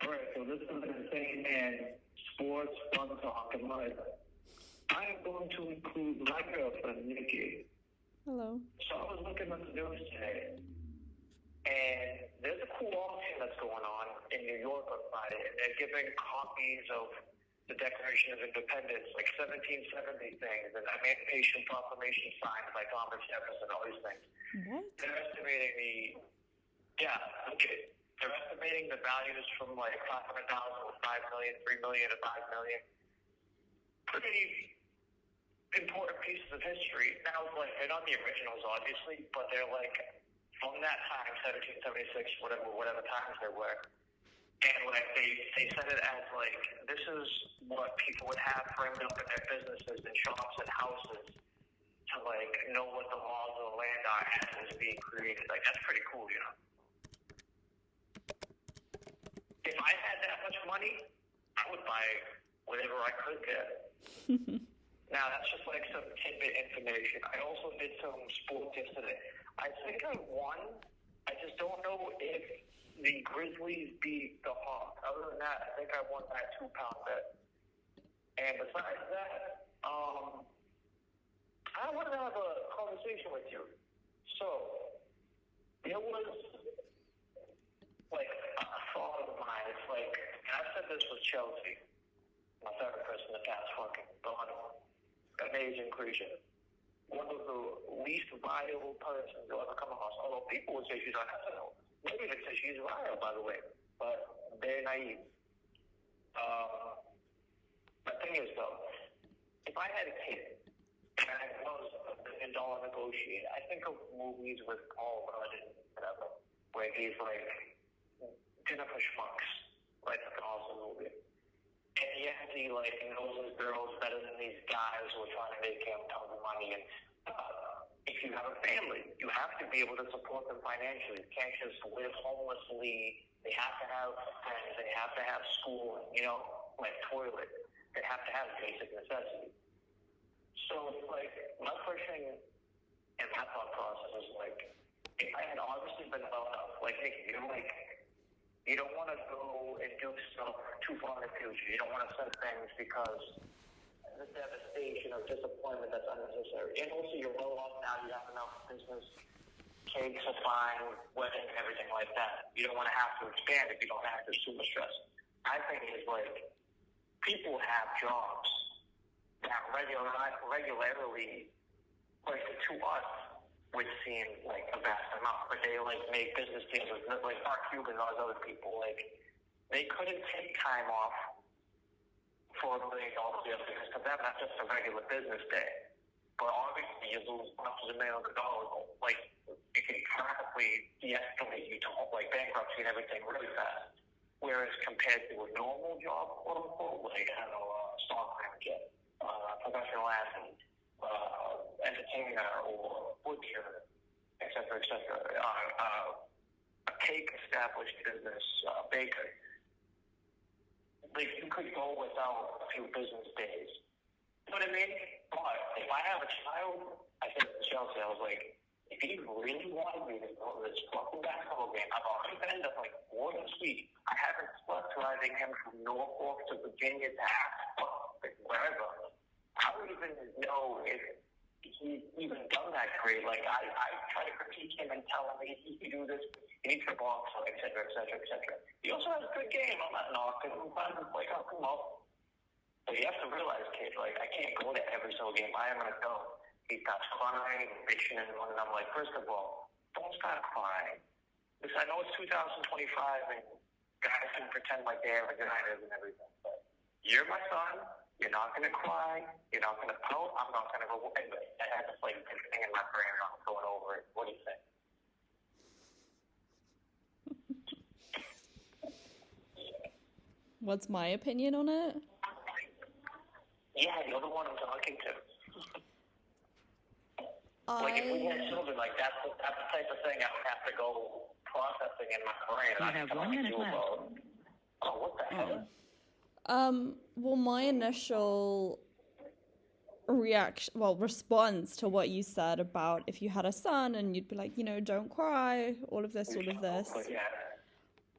Alright, so this is an insane man, sports, fun talk, and life. I'm going to include my girlfriend, Nikki. Hello. So I was looking at the news today, and there's a coup auction that's going on in New York on Friday, and they're giving copies of the Declaration of Independence, like 1770 things, and Emancipation Proclamation signs by Thomas Jefferson, all these things. What? They're estimating they're estimating the values from like 500,000 to 5 million, 3 million to 5 million. Pretty important pieces of history. Now, like, they're not the originals, obviously, but they're like from that time, 1776, whatever times there were. And like they said it as like, this is what people would have framed up in their businesses and shops and houses to like know what the laws of the land are as it was being created. Like, that's pretty cool, you know. If I had that much money, I would buy whatever I could get. Now, that's just like some tidbit information. I also did some sports yesterday. I think I won. I just don't know if the Grizzlies beat the Hawks. Other than that, I think I won that 2-pound bet. And besides that, I wanted to have a conversation with you. So, there was like a thought of mine. It's like, and I've said this with Chelsea, my therapist in the past fucking gone. Amazing creature. One of the least viable persons you'll ever come across. Although people would say she's unethical. Maybe even say she's vile, by the way. But they're naive. The thing is, though, if I had a kid and I was a $1 billion negotiator, I think of movies with Paul Rudd and whatever, where he's like dinner for schmucks. Like, that's an awesome movie. And yet he like knows his girls better than these guys who are trying to make him tons of money. And if you have a family, you have to be able to support them financially. You can't just live homelessly. They have to have friends. They have to have school. You know, like toilet. They have to have basic necessities. So it's like my question and my thought process is like, if I had obviously been well enough, like Nikki, you're like. You don't want to go and do stuff too far in the future. You don't want to set things because the devastation or disappointment that's unnecessary. And also, you're well off now. You have enough business, cakes are fine, wedding, everything like that. You don't want to have to expand if you don't have to. It's too much stress. I think it's like people have jobs that regularly, like to us, would seem like a vast amount, but they like make business deals with like Mark Cuban and all those other people. Like, they couldn't take time off for $1 million deal because to them that's just a regular business day. But obviously you lose hundreds of millions of dollars. Like, it can practically de-escalate you to like bankruptcy and everything really fast. Whereas compared to a normal job, quote unquote, like I don't know, stock manager, professional athlete, entertainer or butcher, et cetera, a cake established business, baker. Like, you could go without a few business days. You know what I mean? But if I have a child, I said to Chelsea, I was like, if he really wanted me to go to this fucking basketball game, I've already been to like 4 this week. I haven't slept driving him from Norfolk to Virginia to wherever. I don't even know if he's even done that great. Like, I try to critique him and tell him he can do this, he needs to box, et cetera, et cetera, et cetera. He also has a good game. I'm not knocking him. I'm like, oh, come on. But you have to realize, kid, like, I can't go to every single game. I am an adult. He starts crying and bitching, and I'm like, first of all, don't start crying. Because I know it's 2025 and guys can pretend like they have vaginas and everything. But you're my son. You're not going to cry. You're not going to pout. I'm not going to go. Anyway, I had this like thing in my brain. I'm going over it. What do you think? What's my opinion on it? Yeah, you're the one I'm talking to. Like, if we had children, like, that's the type of thing I would have to go processing in my brain. You have 1 minute left. Oh, what the hell? Well, my initial response to what you said about if you had a son and you'd be like, you know, don't cry, all of this, all of this. Yeah.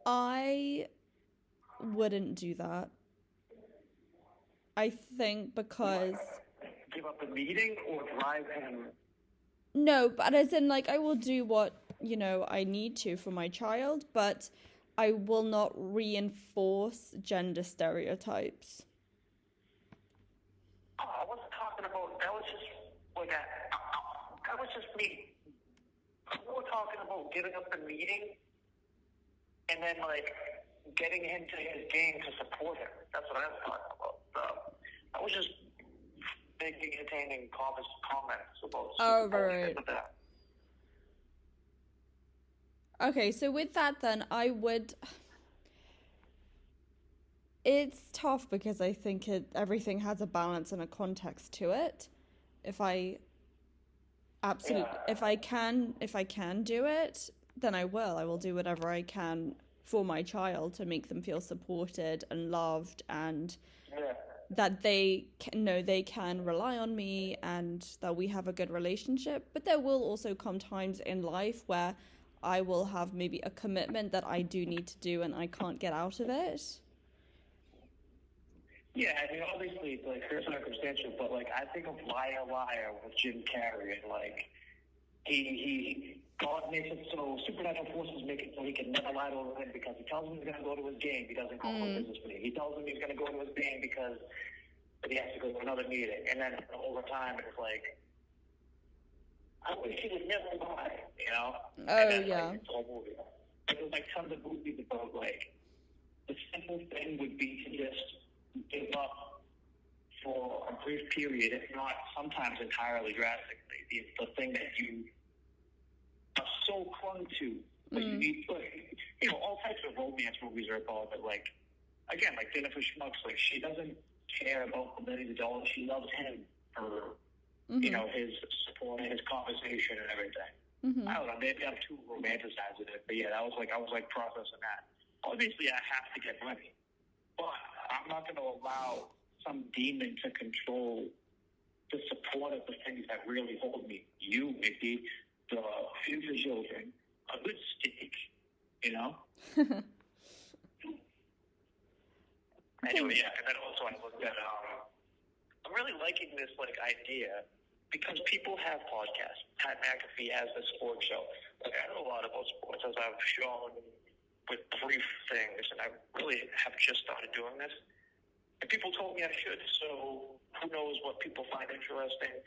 I wouldn't do that. I think because... Give up the meeting or drive him? No, but as in, like, I will do what, I need to for my child, but I will not reinforce gender stereotypes. Oh, I wasn't talking about, that was just like that was just me. We were talking about giving up the meeting and then, like, getting him to his game to support him. That's what I was talking about. I was just making entertaining comments about right. that. Okay, so with that then, I would... It's tough because I think everything has a balance and a context to it. If I can do it, then I will. I will do whatever I can for my child to make them feel supported and loved, and that they know they can rely on me and that we have a good relationship. But there will also come times in life where I will have maybe a commitment that I do need to do and I can't get out of it. Yeah, I mean, obviously, it's, like, circumstantial, but, like, I think of Liar Liar with Jim Carrey, and, like, God makes it so supernatural forces make it so he can never lie to a woman because he tells him he's going to go to his game. He doesn't call him a business meeting. He tells him he's going to go to his game because he has to go to another meeting. And then over time, it's like, I wish he would never lie, Oh, and then, yeah. Like, it's all movie. There's, like, tons of movies about, like, the simple thing would be to just give up for a brief period, if not sometimes entirely drastically. The thing that you are so clung to, but you need, like, all types of romance movies are about, but, like, again, like Jennifer Schmucks, like, she doesn't care about the millions of dollars. She loves him for, his support and his conversation and everything. I don't know, maybe I'm too romanticizing it, but yeah, I was processing that. Obviously, I have to get money, but I'm not going to allow some demon to control the support of the things that really hold me. You, Mickey, the future children, a good steak, Anyway, yeah, and then also I looked at, I'm really liking this, like, idea because people have podcasts. Pat McAfee has a sports show. Like, I know a lot about sports, as I've shown with brief things, and I really have just started doing this. And people told me I should, so who knows what people find interesting.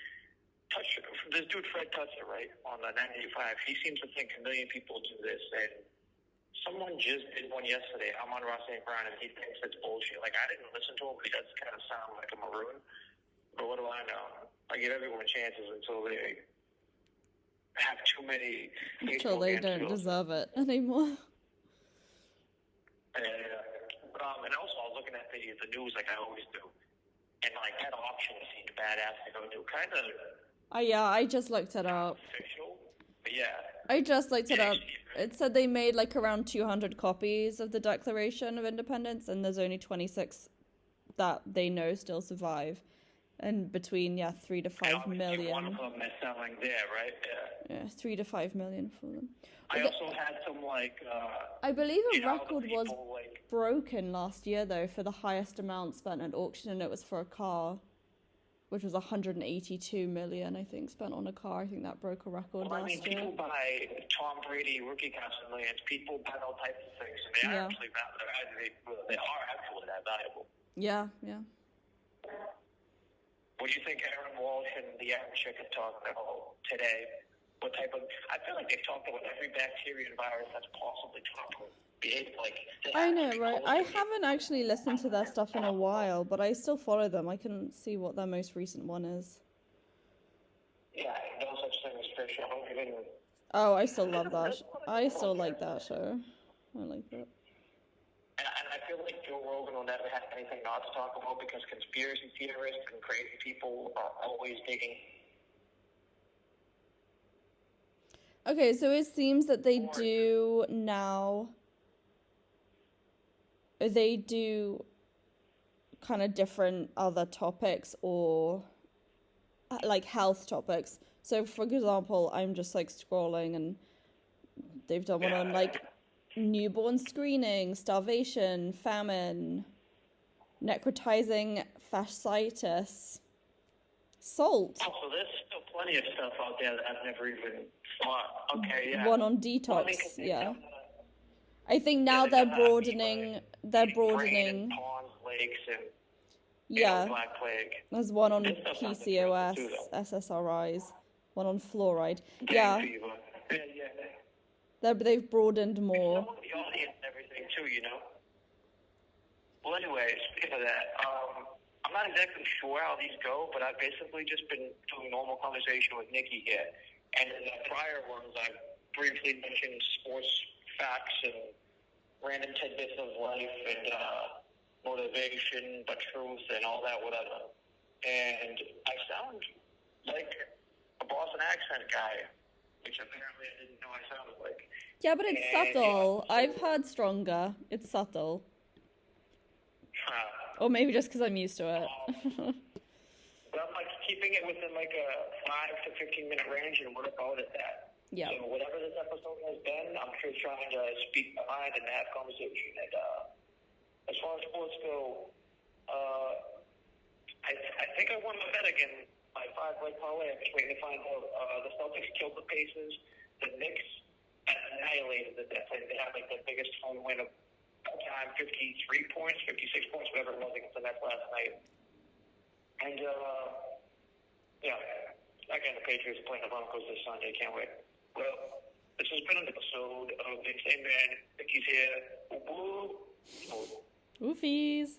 This dude Fred Tutser, right, on the 985, he seems to think a million people do this, and someone just did one yesterday. I'm on Ross St. Brown, and he thinks it's bullshit. Like, I didn't listen to him, but he does kind of sound like a maroon. But what do I know? I give everyone chances until they have too many... Until they don't deserve it anymore. And also, I was looking at the news like I always do. And, like, that auction seemed badass to go to. Kind of... Yeah, I just looked it up. Official, but yeah. I just looked it up. It said they made, like, around 200 copies of the Declaration of Independence, and there's only 26 that they know still survive. And between, 3 to 5 million. One of them is selling there, right? Yeah, 3 to 5 million for them. I also had some, like... I believe a record was broken last year, though, for the highest amount spent at auction, and it was for a car, which was 182 million, I think, spent on a car. I think that broke a record last year. People buy Tom Brady rookie cards for millions. People buy all types of things, and they are actually that valuable. Yeah. What do you think Aaron Walsh and the Aaron Chick have talked about today? What type of... I feel like they've talked about every bacteria and virus that's possibly talked about. I know, right? I haven't actually listened to their stuff in a while, but I still follow them. I can see what their most recent one is. Yeah, no such thing as fish. I don't even... Oh, I still love that. I still like that show. I like that. And I feel like Joe Rogan will never have anything not to talk about because conspiracy theorists and crazy people are always digging. Okay, so it seems that they do now... They do kind of different other topics or like health topics. So, for example, I'm just like scrolling and they've done one on like newborn screening, starvation, famine, necrotizing fasciitis, salt. Oh, so there's still plenty of stuff out there that I've never even thought. Okay, yeah. One on detox, yeah. I think now they're broadening. Ponds, lakes, and yeah. Black Plague. There's one on PCOS, SSRIs, one on fluoride. Yeah. They've broadened more. The audience and everything too, you know. Well, anyway, speaking of that, I'm not exactly sure how these go, but I've basically just been doing normal conversation with Nikki here. And in the prior ones, I briefly mentioned sports facts and random tidbits of life and motivation, but truth and all that, whatever. And I sound like a Boston accent guy, which apparently I didn't know I sounded like. Yeah, but it's subtle. Yeah. I've heard stronger. It's subtle. Or maybe just because I'm used to it. But I'm like keeping it within like a 5 to 15 minute range, and we're about at that. Yeah. So whatever this episode has been, I'm just trying to speak my mind and have conversation. And as far as sports go, I think I won my bet again. My 5-leg parlay. I'm just waiting to find out. The Celtics killed the Pacers. The Knicks annihilated the Nets. They had like the biggest home win of all time, 53 points, 56 points, whatever it was against the Nets last night. And yeah, again, the Patriots playing the Broncos this Sunday. Can't wait. Well, this has been an episode of The Insane Man. Nikki's here. Woo-woo. Oofies.